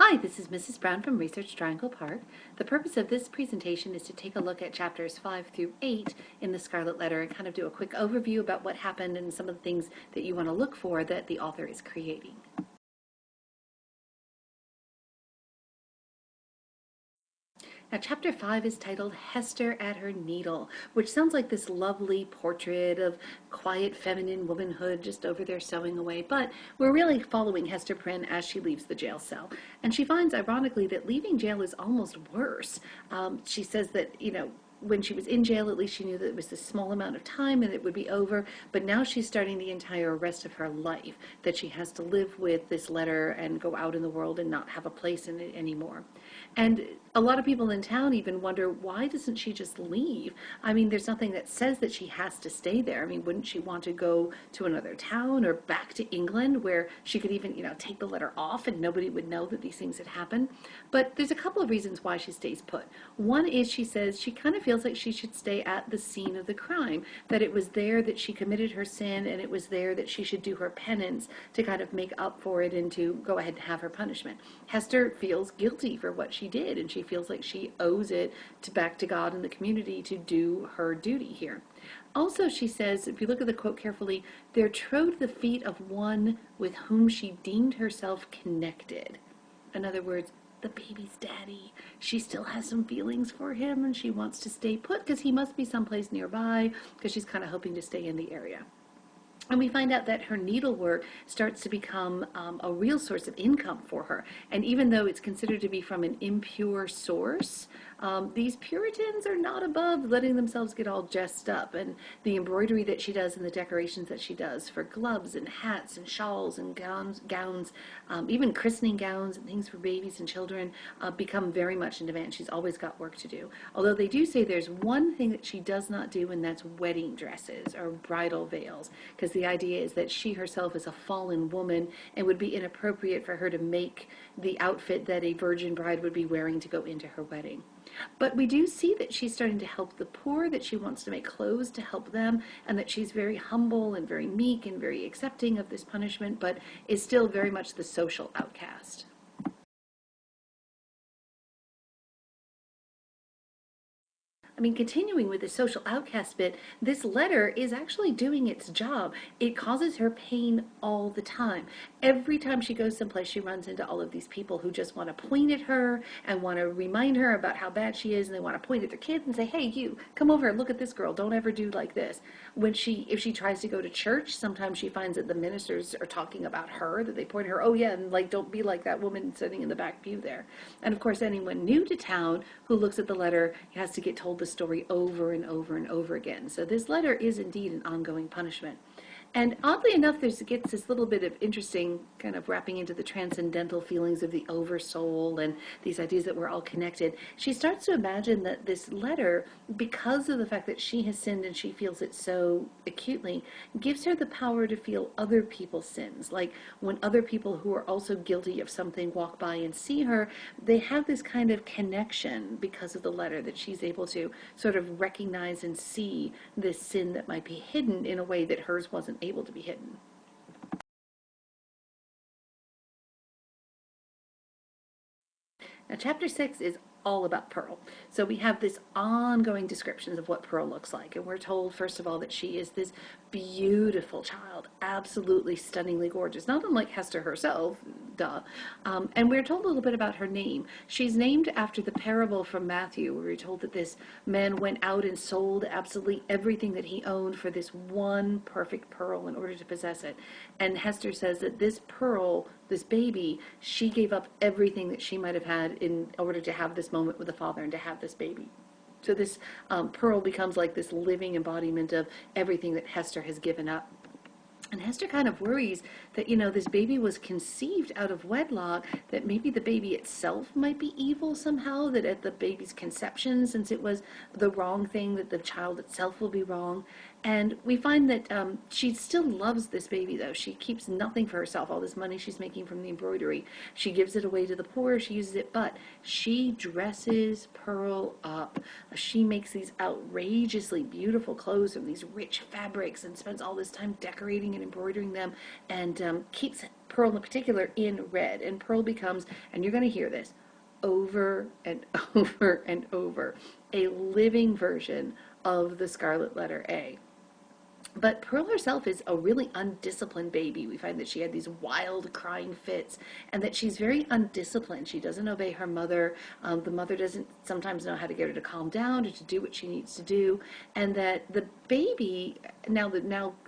Hi, this is Mrs. Brown from Research Triangle Park. The purpose of this presentation is to take a look at chapters 5 through 8 in the Scarlet Letter and kind of do a quick overview about what happened and some of the things that you want to look for that the author is creating. Now, chapter 5 is titled Hester at Her Needle, which sounds like this lovely portrait of quiet feminine womanhood just over there sewing away, but we're really following Hester Prynne as she leaves the jail cell. And she finds, ironically, that leaving jail is almost worse. She says that, when she was in jail, at least she knew that it was a small amount of time and it would be over, but now she's starting the entire rest of her life, that she has to live with this letter and go out in the world and not have a place in it anymore. And a lot of people in town even wonder, why doesn't she just leave? I mean, there's nothing that says that she has to stay there. I mean, wouldn't she want to go to another town or back to England where she could even, take the letter off and nobody would know that these things had happened? But there's a couple of reasons why she stays put. One is, she says she kind of feels like she should stay at the scene of the crime, that it was there that she committed her sin and it was there that she should do her penance to kind of make up for it and to go ahead and have her punishment. Hester feels guilty for what she did, and she feels like she owes it back to God and the community to do her duty here. Also, she says, if you look at the quote carefully, there trode the feet of one with whom she deemed herself connected. In other words, the baby's daddy. She still has some feelings for him and she wants to stay put because he must be someplace nearby, because she's kind of hoping to stay in the area. And we find out that her needlework starts to become a real source of income for her. And even though it's considered to be from an impure source, these Puritans are not above letting themselves get all dressed up. And the embroidery that she does and the decorations that she does for gloves and hats and shawls and gowns, even christening gowns and things for babies and children become very much in demand. She's always got work to do. Although they do say there's one thing that she does not do, and that's wedding dresses or bridal veils, because the idea is that she herself is a fallen woman and would be inappropriate for her to make the outfit that a virgin bride would be wearing to go into her wedding. But we do see that she's starting to help the poor, that she wants to make clothes to help them, and that she's very humble and very meek and very accepting of this punishment, but is still very much the social outcast. I mean, continuing with the social outcast bit, this letter is actually doing its job. It causes her pain all the time. Every time she goes someplace, she runs into all of these people who just want to point at her and want to remind her about how bad she is, and they want to point at their kids and say, hey, you, come over and look at this girl. Don't ever do like this. If she tries to go to church, sometimes she finds that the ministers are talking about her, that they point at her, oh yeah, and like, don't be like that woman sitting in the back pew there. And of course, anyone new to town who looks at the letter has to get told the story over and over and over again. So this letter is indeed an ongoing punishment. And oddly enough, gets this little bit of interesting kind of wrapping into the transcendental feelings of the oversoul and these ideas that we're all connected. She starts to imagine that this letter, because of the fact that she has sinned and she feels it so acutely, gives her the power to feel other people's sins. Like when other people who are also guilty of something walk by and see her, they have this kind of connection because of the letter, that she's able to sort of recognize and see this sin that might be hidden in a way that hers wasn't able to be hidden. Now, chapter 6 is all about Pearl. So we have this ongoing descriptions of what Pearl looks like. And we're told, first of all, that she is this beautiful child, absolutely stunningly gorgeous, not unlike Hester herself, duh. And we're told a little bit about her name. She's named after the parable from Matthew, where we're told that this man went out and sold absolutely everything that he owned for this one perfect pearl in order to possess it. And Hester says that this pearl, this baby, she gave up everything that she might have had in order to have this moment with the father and to have this baby. So this pearl becomes like this living embodiment of everything that Hester has given up. And Hester kind of worries that, this baby was conceived out of wedlock, that maybe the baby itself might be evil somehow, that at the baby's conception, since it was the wrong thing, that the child itself will be wrong. And we find that she still loves this baby, though. She keeps nothing for herself. All this money she's making from the embroidery, she gives it away to the poor. She uses it, but she dresses Pearl up. She makes these outrageously beautiful clothes from these rich fabrics and spends all this time decorating and embroidering them, and keeps Pearl in particular in red. And Pearl becomes, and you're going to hear this over and over and over, a living version of the scarlet letter A. But Pearl herself is a really undisciplined baby. We find that she had these wild crying fits and that she's very undisciplined. She doesn't obey her mother. The mother doesn't sometimes know how to get her to calm down or to do what she needs to do. And that the baby, now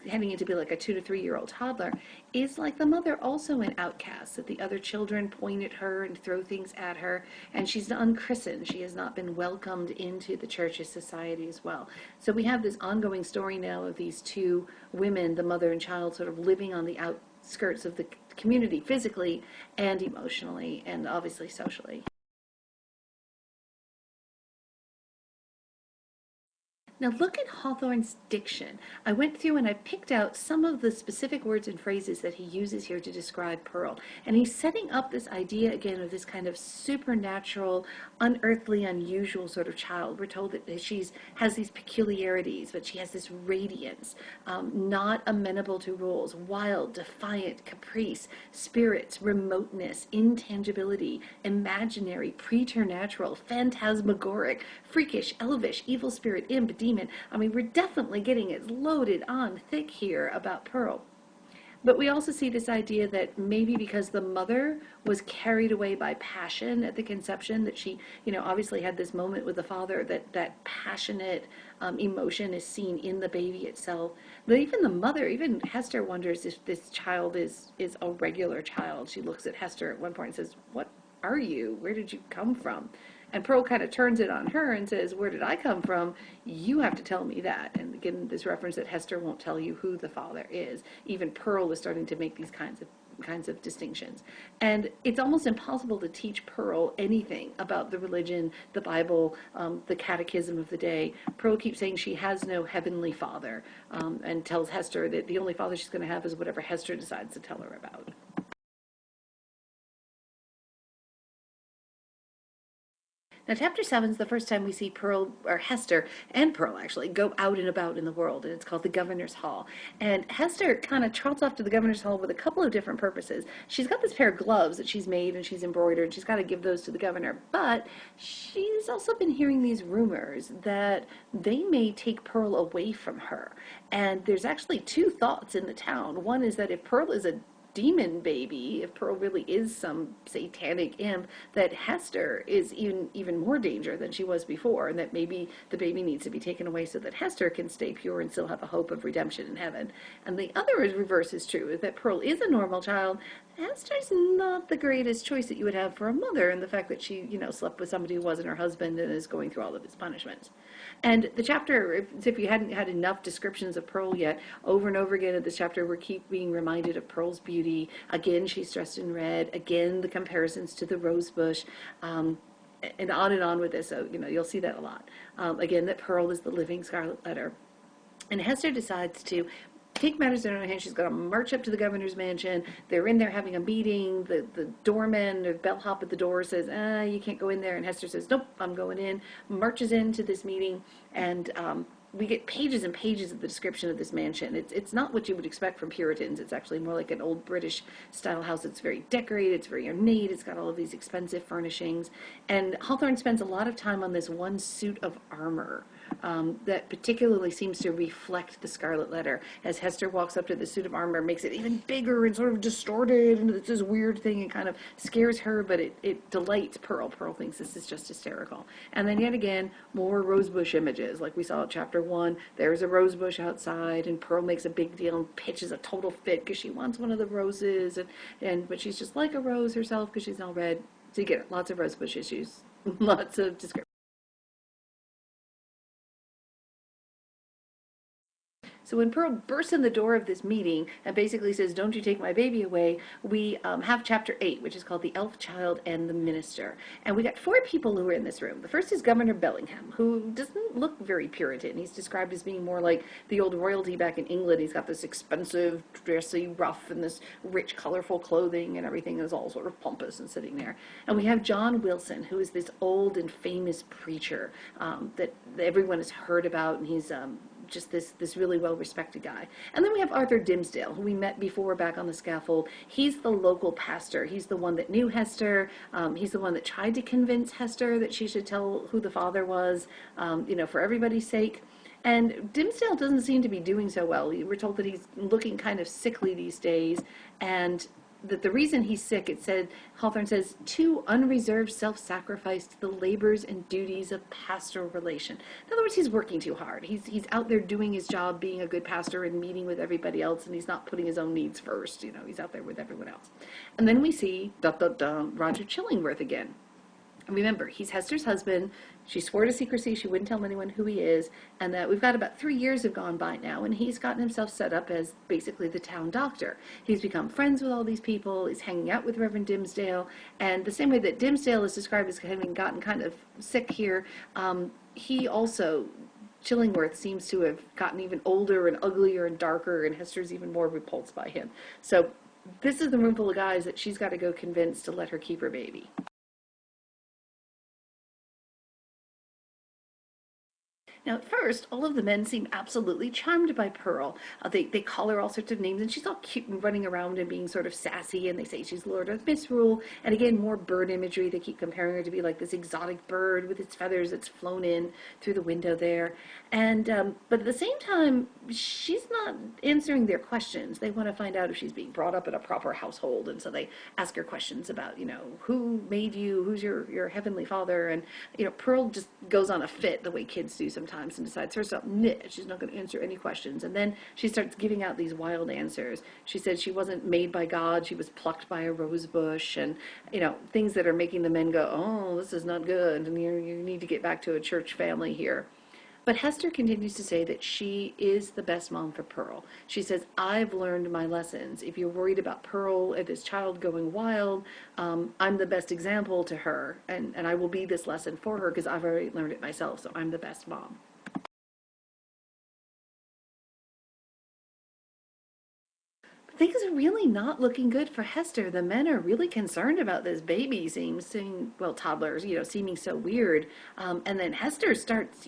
heading into be like a 2 to 3 year old toddler, is like the mother also an outcast, that the other children point at her and throw things at her, and she's unchristened. She has not been welcomed into the church's society as well. So we have this ongoing story now of these two women, the mother and child, sort of living on the outskirts of the community physically and emotionally and obviously socially. Now look at Hawthorne's diction. I went through and I picked out some of the specific words and phrases that he uses here to describe Pearl. And he's setting up this idea again of this kind of supernatural, unearthly, unusual sort of child. We're told that she has these peculiarities, but she has this radiance, not amenable to rules, wild, defiant, caprice, spirits, remoteness, intangibility, imaginary, preternatural, phantasmagoric, freakish, elvish, evil spirit, imp, demon. I mean, we're definitely getting it loaded on thick here about Pearl. But we also see this idea that maybe because the mother was carried away by passion at the conception, that she, obviously had this moment with the father, that passionate emotion is seen in the baby itself. But even the mother, even Hester wonders if this child is a regular child. She looks at Hester at one point and says, "What are you? Where did you come from?" And Pearl kind of turns it on her and says, "Where did I come from? You have to tell me that." And again, this reference that Hester won't tell you who the father is. Even Pearl was starting to make these kinds of distinctions. And it's almost impossible to teach Pearl anything about the religion, the Bible, the catechism of the day. Pearl keeps saying she has no heavenly father, and tells Hester that the only father she's going to have is whatever Hester decides to tell her about. Now, chapter 7 is the first time we see Pearl, or Hester, and Pearl actually, go out and about in the world, and it's called the Governor's Hall. And Hester kind of trots off to the Governor's Hall with a couple of different purposes. She's got this pair of gloves that she's made and she's embroidered, and she's got to give those to the governor. But she's also been hearing these rumors that they may take Pearl away from her. And there's actually two thoughts in the town. One is that if Pearl is a demon baby, if Pearl really is some satanic imp, that Hester is even more danger than she was before, and that maybe the baby needs to be taken away so that Hester can stay pure and still have a hope of redemption in heaven. And the other reverse is true, is that Pearl is a normal child. Hester's not the greatest choice that you would have for a mother, and the fact that she, slept with somebody who wasn't her husband and is going through all of his punishments. And the chapter, if you hadn't had enough descriptions of Pearl yet, over and over again in this chapter, we keep being reminded of Pearl's beauty. Again, she's dressed in red. Again, the comparisons to the rose bush. And on with this, so, you'll see that a lot. Again, that Pearl is the living scarlet letter. And Hester decides to take matters in her own hands. She's going to march up to the governor's mansion. They're in there having a meeting. The doorman, the bellhop at the door says, you can't go in there. And Hester says, nope, I'm going in. Marches into this meeting, and we get pages and pages of the description of this mansion. It's not what you would expect from Puritans. It's actually more like an old British style house. It's very decorated. It's very ornate. It's got all of these expensive furnishings. And Hawthorne spends a lot of time on this one suit of armor that particularly seems to reflect the Scarlet Letter. As Hester walks up to the suit of armor, makes it even bigger and sort of distorted, and it's this weird thing. It kind of scares her, but it delights Pearl. Pearl thinks this is just hysterical. And then yet again, more rosebush images, like we saw in chapter 1. There's a rosebush outside, and Pearl makes a big deal and pitches a total fit because she wants one of the roses, but she's just like a rose herself because she's all red. So you get lots of rosebush issues, lots of description. So when Pearl bursts in the door of this meeting and basically says, "Don't you take my baby away," we have chapter 8, which is called The Elf Child and the Minister. And we got 4 people who are in this room. The first is Governor Bellingham, who doesn't look very Puritan. He's described as being more like the old royalty back in England. He's got this expensive, dressy ruff and this rich, colorful clothing, and everything is all sort of pompous and sitting there. And we have John Wilson, who is this old and famous preacher that everyone has heard about, and he's just this really well-respected guy. And then we have Arthur Dimmesdale, who we met before back on the scaffold. He's the local pastor. He's the one that knew Hester. He's the one that tried to convince Hester that she should tell who the father was, for everybody's sake. And Dimmesdale doesn't seem to be doing so well. We're told that he's looking kind of sickly these days, and that the reason he's sick, Hawthorne says, too unreserved self-sacrifice to the labors and duties of pastoral relation. In other words, he's working too hard. He's out there doing his job, being a good pastor and meeting with everybody else, and he's not putting his own needs first. He's out there with everyone else. And then we see, Roger Chillingworth again. Remember, he's Hester's husband. She swore to secrecy. She wouldn't tell anyone who he is. And that we've got about 3 years have gone by now, and he's gotten himself set up as basically the town doctor. He's become friends with all these people. He's hanging out with Reverend Dimmesdale. And the same way that Dimmesdale is described as having gotten kind of sick here, he also, Chillingworth, seems to have gotten even older and uglier and darker, and Hester's even more repulsed by him. So this is the room full of guys that she's got to go convince to let her keep her baby. Now, at first, all of the men seem absolutely charmed by Pearl. They call her all sorts of names, and she's all cute and running around and being sort of sassy, and they say she's Lord of Misrule. And again, more bird imagery. They keep comparing her to be like this exotic bird with its feathers that's flown in through the window there. And but at the same time, she's not answering their questions. They want to find out if she's being brought up in a proper household, and so they ask her questions about, who made you, who's your heavenly father, and Pearl just goes on a fit the way kids do sometimes. And decides herself, she's not going to answer any questions. And then she starts giving out these wild answers. She said she wasn't made by God, she was plucked by a rose bush, and things that are making the men go, oh, this is not good, and you need to get back to a church family here. But Hester continues to say that she is the best mom for Pearl. She says, I've learned my lessons. If you're worried about Pearl and this child going wild, I'm the best example to her, and I will be this lesson for her because I've already learned it myself, so I'm the best mom. Things are really not looking good for Hester. The men are really concerned about this baby toddlers, seeming so weird. And then Hester starts,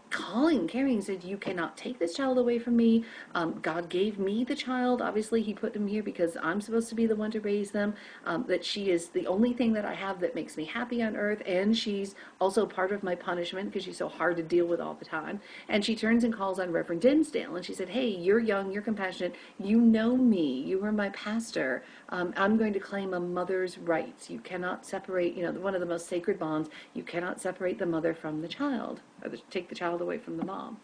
calling Carrie and said, you cannot take this child away from me. God gave me the child. Obviously, he put them here because I'm supposed to be the one to raise them. That she is the only thing that I have that makes me happy on earth. And she's also part of my punishment because she's so hard to deal with all the time. And she turns and calls on Reverend Dimmesdale. And she said, hey, you're young, you're compassionate. You know me. You are my pastor. I'm going to claim a mother's rights. You cannot separate, one of the most sacred bonds. You cannot separate the mother from the child, or take the child away from the mom.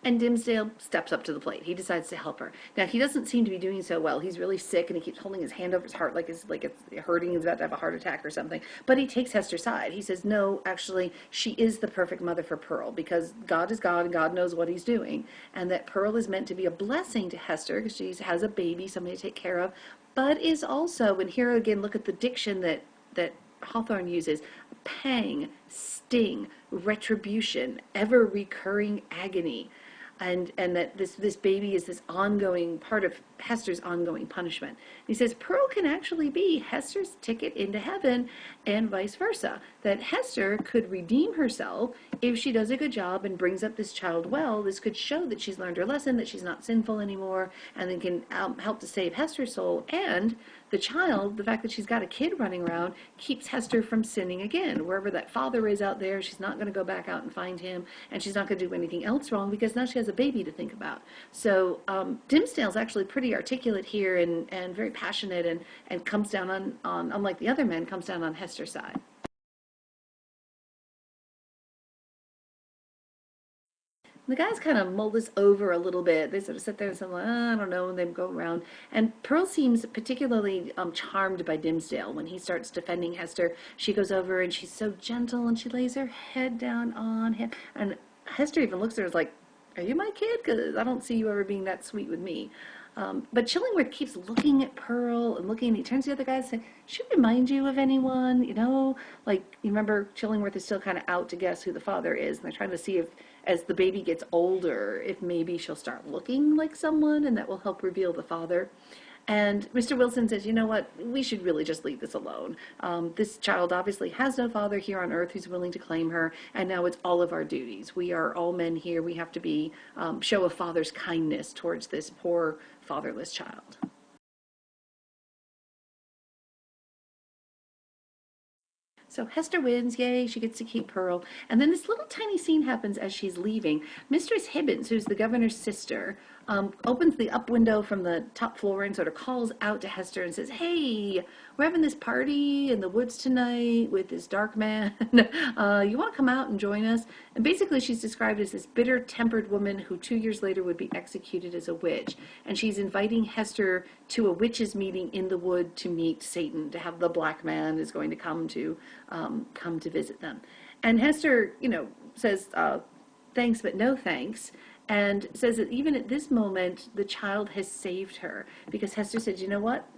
And Dimmesdale steps up to the plate. He decides to help her. Now, he doesn't seem to be doing so well. He's really sick, and he keeps holding his hand over his heart like it's hurting. He's about to have a heart attack or something. But he takes Hester's side. He says, no, actually, she is the perfect mother for Pearl because God is God, and God knows what he's doing. And that Pearl is meant to be a blessing to Hester because she has a baby, somebody to take care of, but is also, and here again, look at the diction that Hawthorne uses, pang, sting, retribution, ever-recurring agony. And that this baby is this ongoing part of Hester's ongoing punishment. He says Pearl can actually be Hester's ticket into heaven and vice versa. That Hester could redeem herself if she does a good job and brings up this child well. This could show that she's learned her lesson, that she's not sinful anymore, and then can help to save Hester's soul. And the child, the fact that she's got a kid running around, keeps Hester from sinning again. Wherever that father is out there, she's not going to go back out and find him, and she's not going to do anything else wrong because now she has a baby to think about. So Dimmesdale's actually pretty articulate here and very passionate and comes down on, unlike the other men, comes down on Hester's side. The guys kind of mull this over a little bit. They sort of sit there and say, I don't know, and they go around. And Pearl seems particularly charmed by Dimmesdale. When he starts defending Hester, she goes over and she's so gentle and she lays her head down on him. And Hester even looks at her like, are you my kid? Because I don't see you ever being that sweet with me. But Chillingworth keeps looking at Pearl and looking, and he turns to the other guys and says, should it remind you of anyone? Like, you remember Chillingworth is still kind of out to guess who the father is, and they're trying to see if, as the baby gets older, if maybe she'll start looking like someone, and that will help reveal the father. And Mr. Wilson says, you know what, we should really just leave this alone. This child obviously has no father here on earth who's willing to claim her, and now it's all of our duties. We are all men here. We have to be show a father's kindness towards this poor fatherless child. So Hester wins, yay, she gets to keep Pearl. And then this little tiny scene happens as she's leaving. Mistress Hibbins, who's the governor's sister, opens the up window from the top floor and sort of calls out to Hester and says, hey, we're having this party in the woods tonight with this dark man. You want to come out and join us? And basically she's described as this bitter-tempered woman who 2 years later would be executed as a witch. And she's inviting Hester to a witches' meeting in the wood to meet Satan, to have the black man is going to come to visit them. And Hester, says thanks but no thanks, and says that even at this moment the child has saved her, because Hester said, you know what?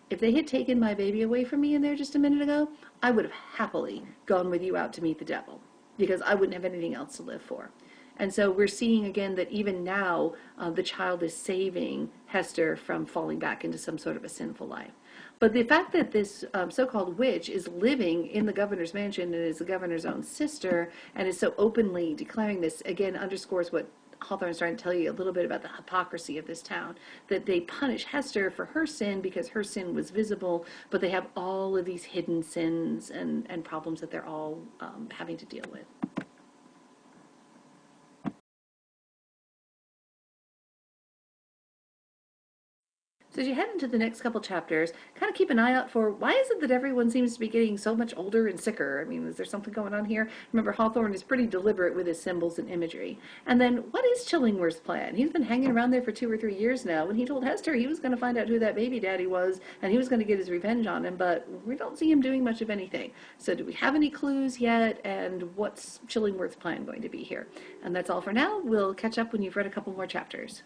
If they had taken my baby away from me in there just a minute ago, I would have happily gone with you out to meet the devil, because I wouldn't have anything else to live for. And so we're seeing again that even now the child is saving Hester from falling back into some sort of a sinful life. But the fact that this so-called witch is living in the governor's mansion and is the governor's own sister and is so openly declaring this, again, underscores what Hawthorne's trying to tell you a little bit about the hypocrisy of this town, that they punish Hester for her sin because her sin was visible, but they have all of these hidden sins and problems that they're all having to deal with. So as you head into the next couple chapters, kind of keep an eye out for why is it that everyone seems to be getting so much older and sicker? I mean, is there something going on here? Remember, Hawthorne is pretty deliberate with his symbols and imagery. And then what is Chillingworth's plan? He's been hanging around there for 2 or 3 years now. When he told Hester he was going to find out who that baby daddy was and he was going to get his revenge on him, but we don't see him doing much of anything. So do we have any clues yet? And what's Chillingworth's plan going to be here? And that's all for now. We'll catch up when you've read a couple more chapters.